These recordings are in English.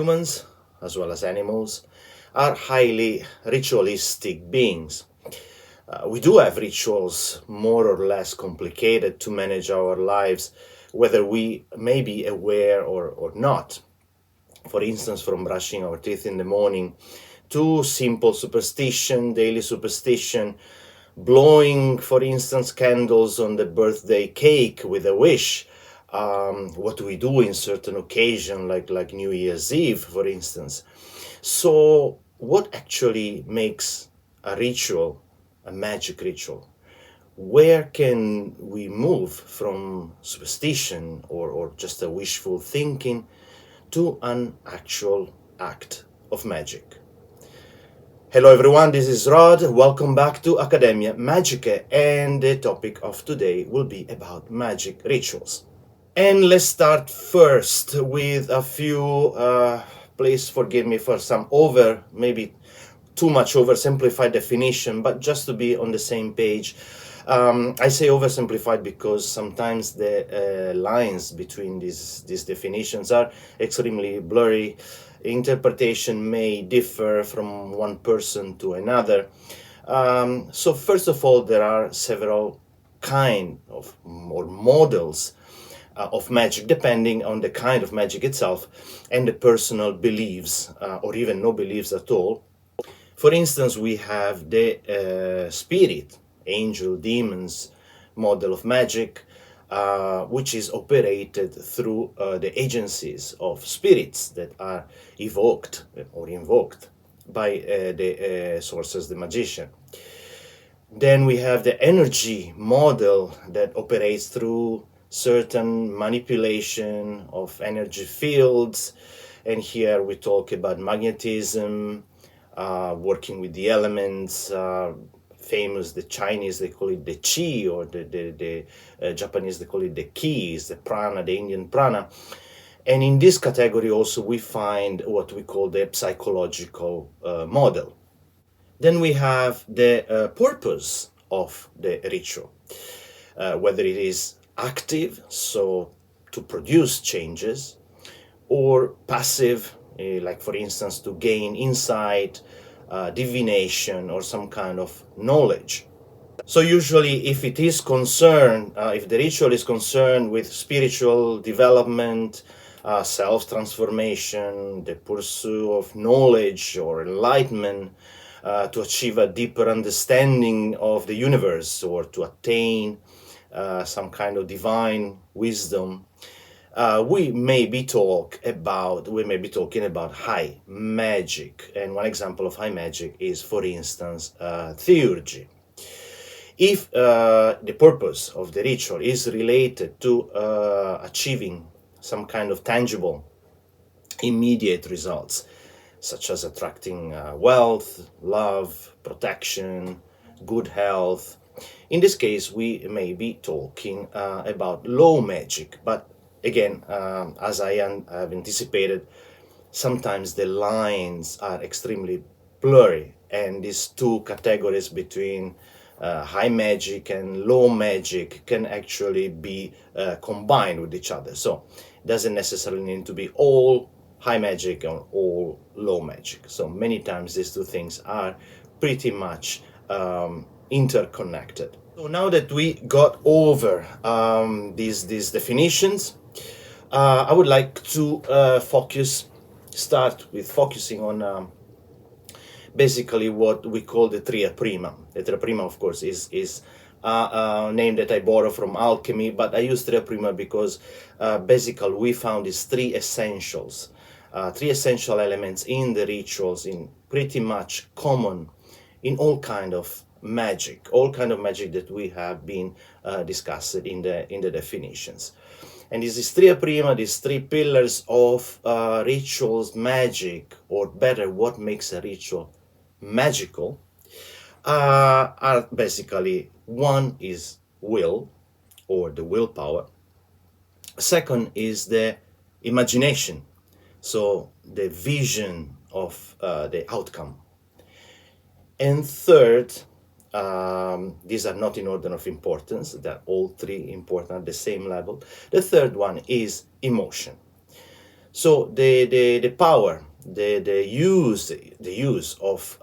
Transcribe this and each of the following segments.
humans, as well as animals, are highly ritualistic beings. We do have rituals more or less complicated to manage our lives, whether we may be aware or not. For instance, from brushing our teeth in the morning to simple superstition, daily superstition, blowing, for instance, candles on the birthday cake with a wish. What do we do in certain occasion, like New Year's Eve, for instance? So, what actually makes a ritual a magic ritual? Where can we move from superstition or just a wishful thinking to an actual act of magic? Hello everyone, this is Rod. Welcome back to Academia Magica, and the topic of today will be about magic rituals. And let's start first with a few, please forgive me for some maybe too much oversimplified definition, but just to be on the same page. I say oversimplified because sometimes the lines between these definitions are extremely blurry. Interpretation may differ from one person to another. So first of all, there are several kind of or models of magic, depending on the kind of magic itself and the personal beliefs, or even no beliefs at all. For instance, we have the spirit, angel, demons model of magic, which is operated through the agencies of spirits that are evoked or invoked by the sources, the magician. Then we have the energy model that operates through certain manipulation of energy fields, and here we talk about magnetism, working with the elements. Famous, the Chinese, they call it the chi, or the Japanese, they call it the ki, the prana, the Indian prana. And in this category also we find what we call the psychological model. Then we have the purpose of the ritual, whether it is active, so to produce changes, or passive, like for instance to gain insight, divination, or some kind of knowledge. So usually if it is concerned, if the ritual is concerned with spiritual development, self-transformation, the pursuit of knowledge or enlightenment, to achieve a deeper understanding of the universe, or to attain some kind of divine wisdom, we may be talking about high magic. And one example of high magic is, for instance, theurgy. If the purpose of the ritual is related to achieving some kind of tangible, immediate results, such as attracting wealth, love, protection, good health, in this case we may be talking about low magic. But again, as I have anticipated, sometimes the lines are extremely blurry, and these two categories between high magic and low magic can actually be combined with each other. So it doesn't necessarily need to be all high magic or all low magic. So many times these two things are pretty much interconnected. So now that we got over these definitions, I would like to start with focusing on basically what we call the Tria Prima. The Tria Prima, of course, is a name that I borrow from alchemy, but I use Tria Prima because basically we found these three essential elements in the rituals, in pretty much common in all kind of magic that we have been discussed in the definitions. And this is Tria Prima, these three pillars of rituals, magic, or better, what makes a ritual magical, are basically: one is will, or the willpower. Second is the imagination, so the vision of the outcome. And third, these are not in order of importance, they're all three important at the same level. The third one is emotion. So the power, the use of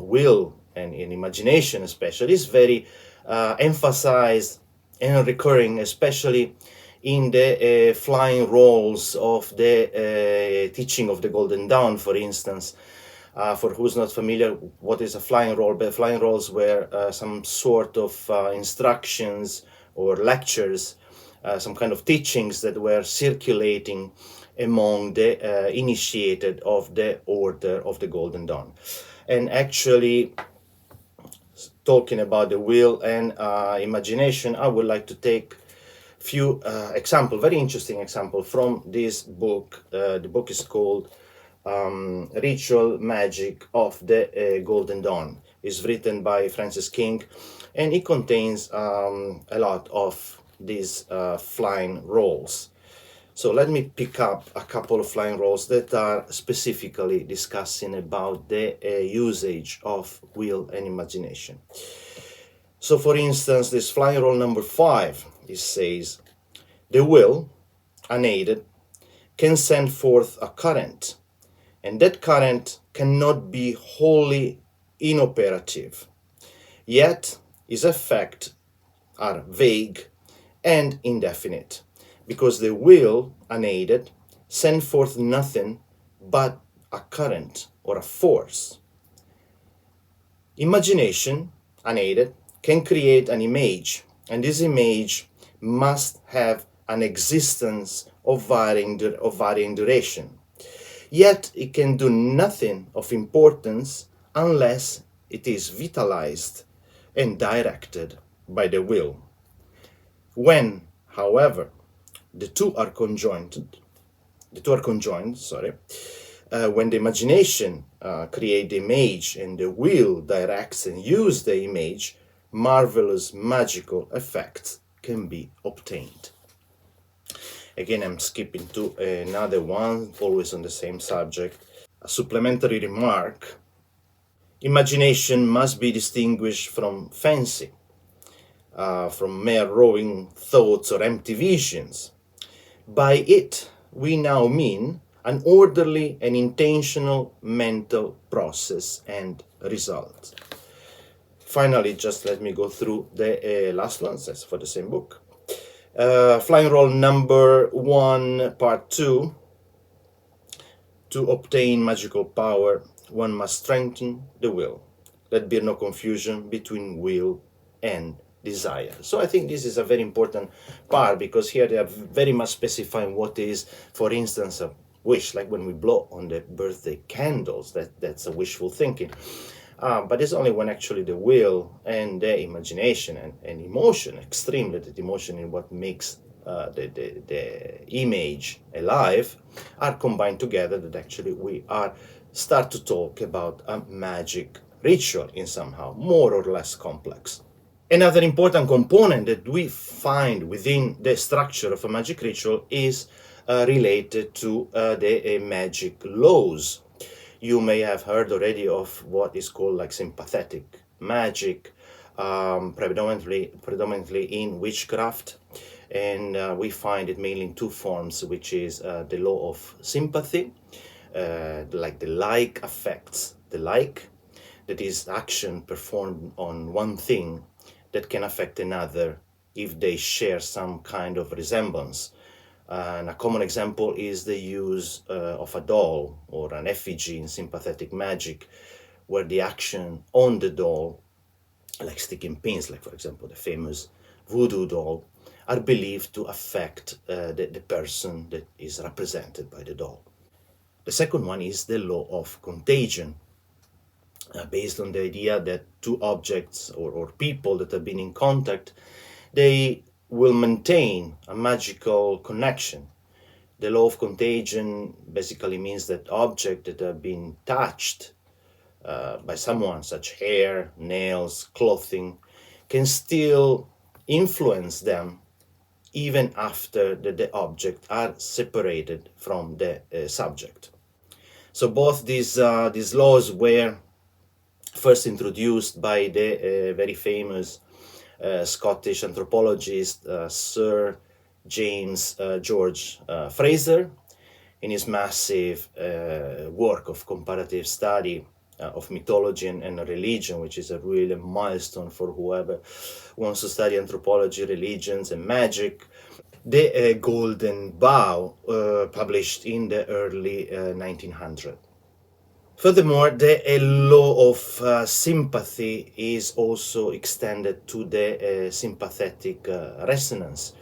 will and imagination especially is very emphasized and recurring, especially in the flying roles of the teaching of the Golden Dawn, for instance. For who's not familiar, what is a flying role? But flying roles were some sort of instructions or lectures, some kind of teachings that were circulating among the initiated of the Order of the Golden Dawn. And actually, talking about the will and imagination, I would like to take few example, very interesting example from this book. The book is called Ritual Magic of the Golden Dawn. It's written by Francis King, and it contains a lot of these flying roles. So let me pick up a couple of flying roles that are specifically discussing about the usage of will and imagination. So for instance, this flying role number 5, it says, the will, unaided, can send forth a current, and that current cannot be wholly inoperative, yet its effects are vague and indefinite, because the will, unaided, send forth nothing but a current or a force. Imagination, unaided, can create an image, and this image must have an existence of varying duration. Yet it can do nothing of importance unless it is vitalized and directed by the will. When, however, the two are conjoined, when the imagination creates the image and the will directs and uses the image, marvelous magical effects can be obtained. Again, I'm skipping to another one, always on the same subject. A supplementary remark: imagination must be distinguished from fancy, from mere roving thoughts or empty visions. By it, we now mean an orderly and intentional mental process and result. Finally, just let me go through the last ones, that's for the same book. Flying role number 1, part 2. To obtain magical power, one must strengthen the will. Let be no confusion between will and desire. So I think this is a very important part, because here they are very much specifying what is, for instance, a wish, like when we blow on the birthday candles, that's a wishful thinking. But it's only when actually the will and the imagination and emotion, extremely the emotion in what makes the image alive, are combined together, that actually we are start to talk about a magic ritual in somehow more or less complex. Another important component that we find within the structure of a magic ritual is related to the magic laws. You may have heard already of what is called like sympathetic magic, predominantly in witchcraft, and we find it mainly in two forms, which is the law of sympathy, like the like affects the like, that is action performed on one thing that can affect another if they share some kind of resemblance. And a common example is the use of a doll or an effigy in sympathetic magic, where the action on the doll, like sticking pins, like for example the famous voodoo doll, are believed to affect the person that is represented by the doll. The second one is the law of contagion, based on the idea that two objects or people that have been in contact, they will maintain a magical connection. The law of contagion basically means that objects that have been touched by someone, such hair, nails, clothing, can still influence them even after the object are separated from the subject. So both these laws were first introduced by the very famous Scottish anthropologist Sir James George Fraser in his massive work of comparative study of mythology and religion, which is a really milestone for whoever wants to study anthropology, religions, and magic. The Golden Bough, published in the early 1900s. Furthermore, the law of sympathy is also extended to the sympathetic resonance,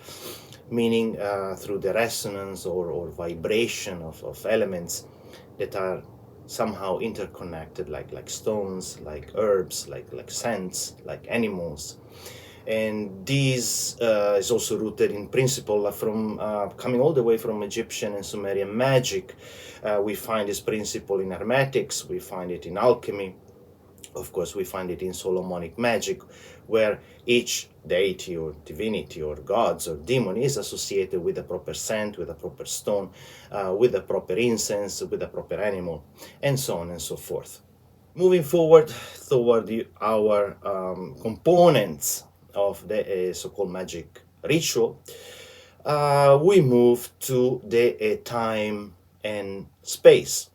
meaning through the resonance or vibration of elements that are somehow interconnected, like stones, like herbs, like scents, like animals. And this is also rooted in principle from coming all the way from Egyptian and Sumerian magic. We find this principle in hermetics, we find it in alchemy, of course we find it in Solomonic magic, where each deity or divinity or gods or demon is associated with a proper scent, with a proper stone, with a proper incense, with a proper animal, and so on and so forth. Moving forward toward our components of the so-called magic ritual, we move to the time and space.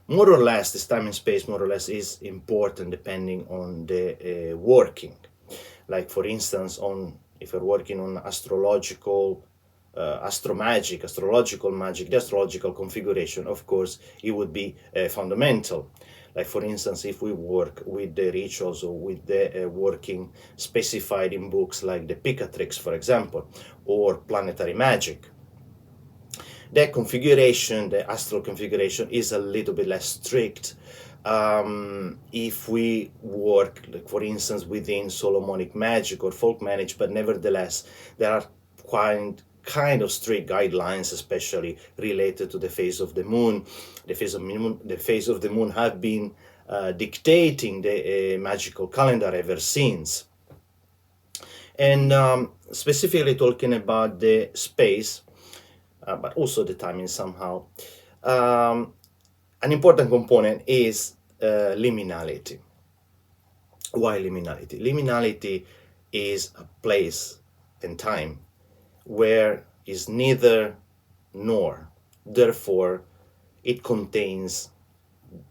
More or less, this time and space more or less is important depending on the working. Like for instance, if you're working on astrological astrological magic, the astrological configuration, of course, it would be fundamental. Like for instance, if we work with the rituals or with the working specified in books like the Picatrix, for example, or planetary magic, the configuration, the astral configuration, is a little bit less strict. If we work, like for instance, within Solomonic magic or folk magic, but nevertheless, there are kind of strict guidelines, especially related to the phase of the moon. The phase of the moon have been dictating the magical calendar ever since. And specifically talking about the space, but also the timing somehow, an important component is liminality. Why liminality? Liminality is a place and time where is neither nor. Therefore, it contains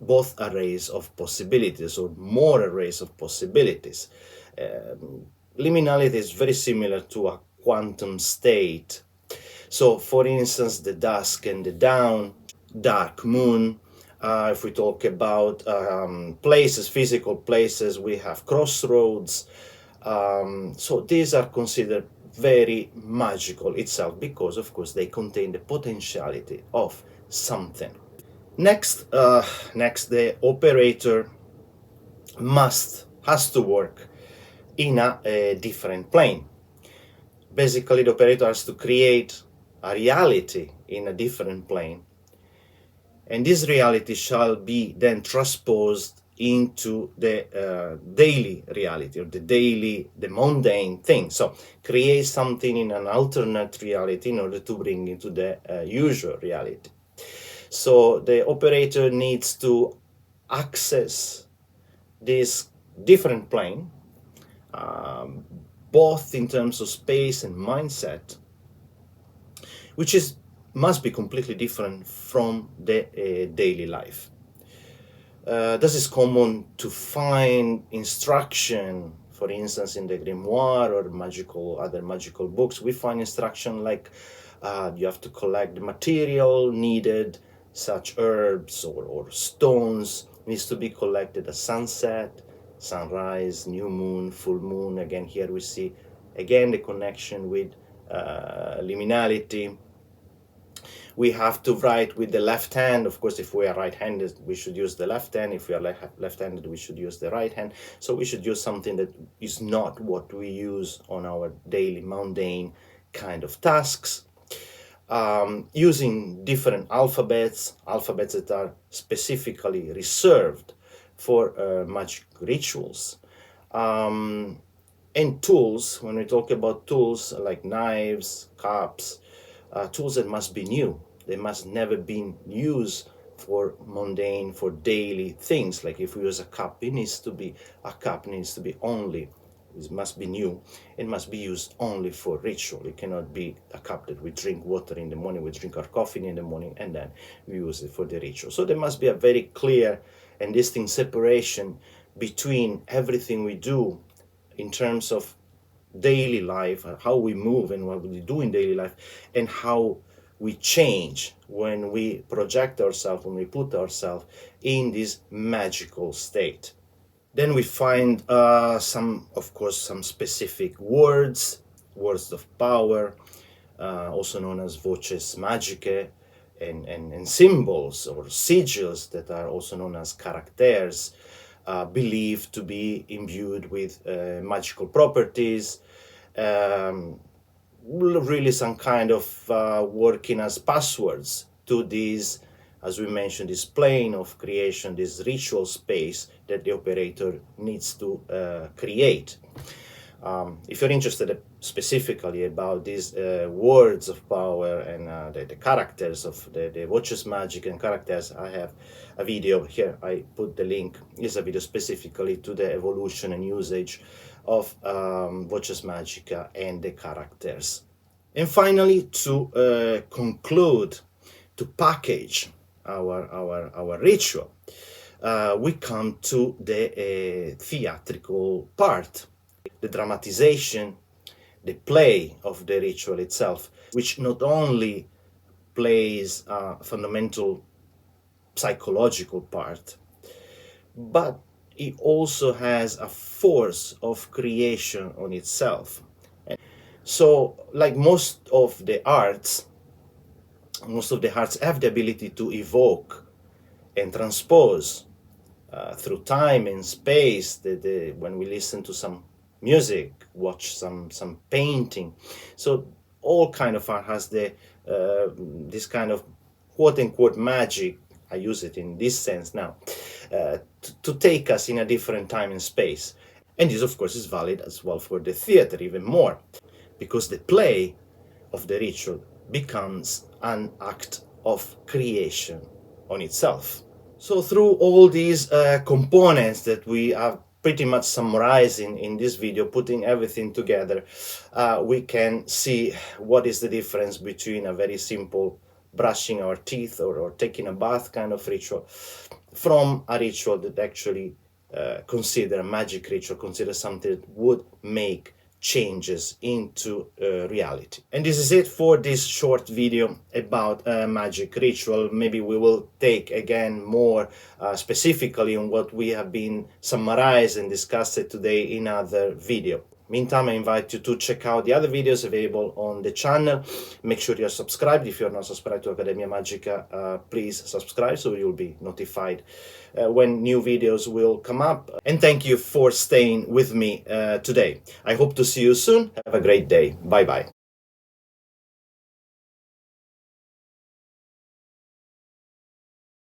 both arrays of possibilities or more arrays of possibilities. Liminality is very similar to a quantum state. So, for instance, the dusk and the dawn, dark moon. If we talk about places, physical places, we have crossroads. So these are considered very magical itself because, of course, they contain the potentiality of something. Next, the operator has to work in a different plane. Basically, the operator has to create a reality in a different plane, and this reality shall be then transposed into the daily reality, or the mundane thing. So create something in an alternate reality in order to bring into the usual reality. So the operator needs to access this different plane, both in terms of space and mindset, which must be completely different from the daily life. This is common to find instruction, for instance, in the grimoire or other magical books. We find instruction like you have to collect the material needed, such herbs or stones needs to be collected at sunset, sunrise, new moon, full moon. Again, here we see again the connection with liminality. We have to write with the left hand. Of course, if we are right-handed, we should use the left hand. If we are left-handed, we should use the right hand. So we should use something that is not what we use on our daily mundane kind of tasks. Using different alphabets that are specifically reserved for magic rituals. And tools, when we talk about tools like knives, cups, tools that must be new. They must never be used for mundane, for daily things. Like if we use a cup, it needs to be only it must be new, and must be used only for ritual. It cannot be a cup that we drink water in the morning, we drink our coffee in the morning, and then we use it for the ritual. So there must be a very clear and distinct separation between everything we do in terms of daily life, how we move and what we do in daily life, and how we change when we project ourselves, when we put ourselves in this magical state. Then we find of course, some specific words of power, also known as voces magicae, and symbols or sigils that are also known as characters, believed to be imbued with magical properties, really some kind of working as passwords to these, as we mentioned, this plane of creation, this ritual space that the operator needs to create. If you're interested specifically about these words of power and the characters of the voces magicae and characters, I have a video here. I put the link. It's a video specifically to the evolution and usage of voces magicae and the characters. And finally, to conclude, to package our ritual, we come to the theatrical part, the dramatization, the play of the ritual itself, which not only plays a fundamental psychological part, but it also has a force of creation on itself. So, like most of the arts have the ability to evoke and transpose through time and space. When we listen to some music, watch some painting, so all kind of art has this kind of quote unquote magic. I use it in this sense now, to take us in a different time and space. And this, of course, is valid as well for the theater, even more, because the play of the ritual becomes an act of creation on itself. So through all these components that we have pretty much summarized in this video, putting everything together, we can see what is the difference between a very simple brushing our teeth or taking a bath kind of ritual, from a ritual that actually consider a magic ritual, consider something that would make changes into reality. And this is it for this short video about magic ritual. Maybe we will take again more specifically on what we have been summarized and discussed today in other video. Meantime, I invite you to check out the other videos available on the channel. Make sure you're subscribed. If you're not subscribed to Accademia Magica, please subscribe so you'll be notified when new videos will come up. And thank you for staying with me today. I hope to see you soon. Have a great day. Bye bye.